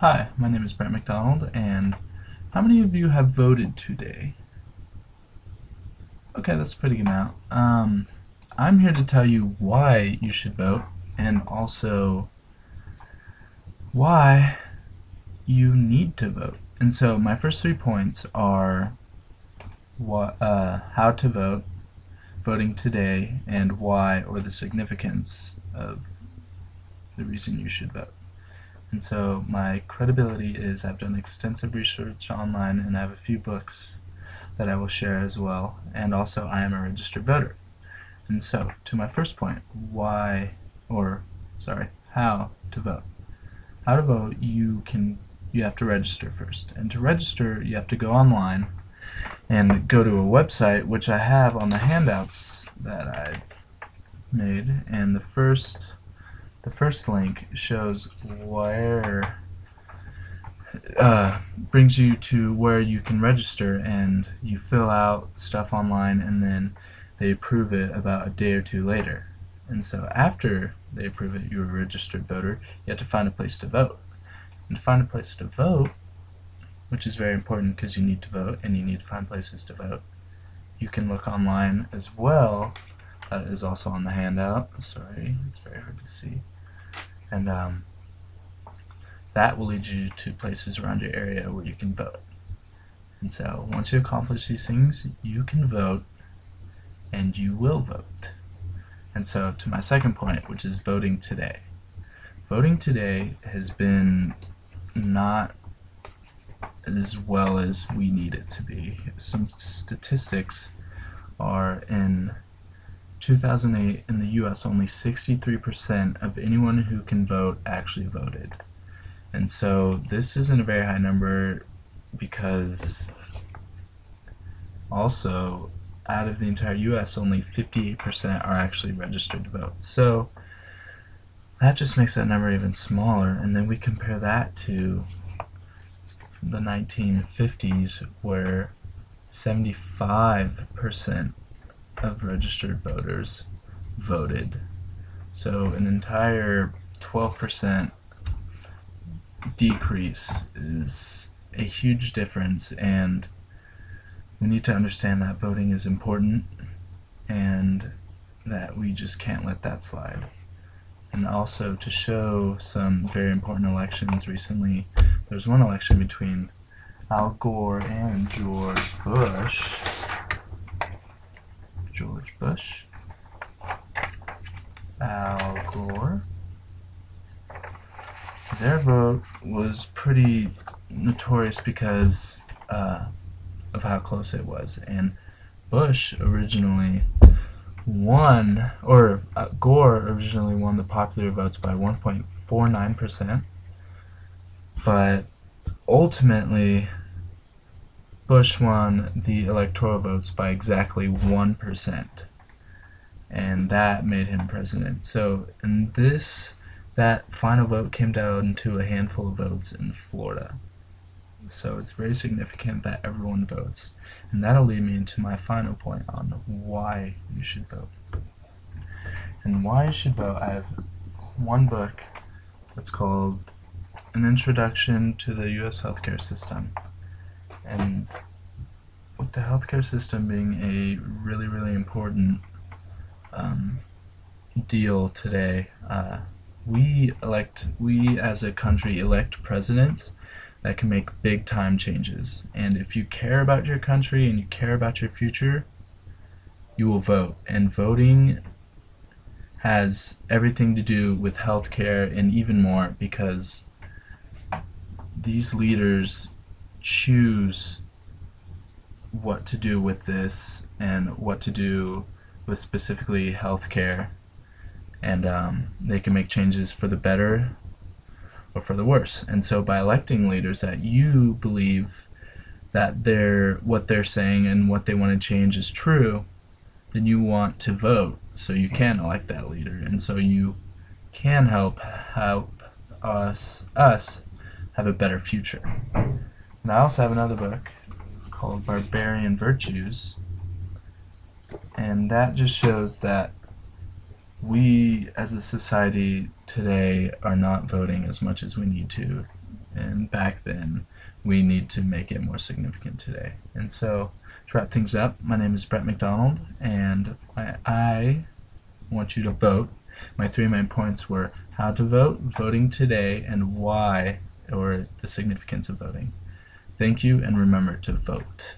Hi, my name is Brent McDonald, and how many of you have voted today? Okay, that's a pretty good amount. I'm here to tell you why you should vote, and also why you need to vote. And so my first 3 points are how to vote, voting today, and why, or the significance of the reason you should vote. And so my credibility is I've done extensive research online, and I have a few books that I will share as well, and also I am a registered voter. And so, to my first point, how to vote. How to vote, you have to register first. And to register, you have to go online and go to a website, which I have on the handouts that I've made. And the first link shows where brings you to where you can register, and you fill out stuff online, and then they approve it about a day or two later. And so after they approve it, you're a registered voter. You have to find a place to vote. And to find a place to vote, which is very important because you need to vote and you need to find places to vote, you can look online as well. That is also on the handout. Sorry, it's very hard to see. And that will lead you to places around your area where you can vote. And so once you accomplish these things, you can vote, and you will vote. And so to my second point, which is voting today. Voting today has been not as well as we need it to be. Some statistics are in 2008 in the US, only 63% of anyone who can vote actually voted. And so this isn't a very high number, because also out of the entire US, only 58% are actually registered to vote. So that just makes that number even smaller. And then we compare that to the 1950s, where 75% of registered voters voted. So an entire 12% decrease is a huge difference, and we need to understand that voting is important and that we just can't let that slide. And also, to show some very important elections recently, there's one election between Al Gore and George Bush. Al Gore. Their vote was pretty notorious because of how close it was. And Bush originally won, or Gore originally won the popular votes by 1.49%, but ultimately Bush won the electoral votes by exactly 1%, and that made him president. So in that final vote came down to a handful of votes in Florida. So it's very significant that everyone votes. And that'll lead me into my final point on why you should vote. And why you should vote, I have one book that's called An Introduction to the U.S. Healthcare System. And with the healthcare system being a really, really important deal today, we as a country elect presidents that can make big time changes. And if you care about your country and you care about your future, you will vote. And voting has everything to do with healthcare and even more, because these leaders choose what to do with this and what to do with specifically healthcare. And they can make changes for the better or for the worse. And so by electing leaders that you believe that what they're saying and what they want to change is true, then you want to vote so you can elect that leader, and so you can help us have a better future. And I also have another book called Barbarian Virtues, and that just shows that we as a society today are not voting as much as we need to. and back then, we need to make it more significant today. And so, to wrap things up, my name is Brett McDonald, and I want you to vote. My three main points were how to vote, voting today, and why, or the significance of voting. Thank you, and remember to vote.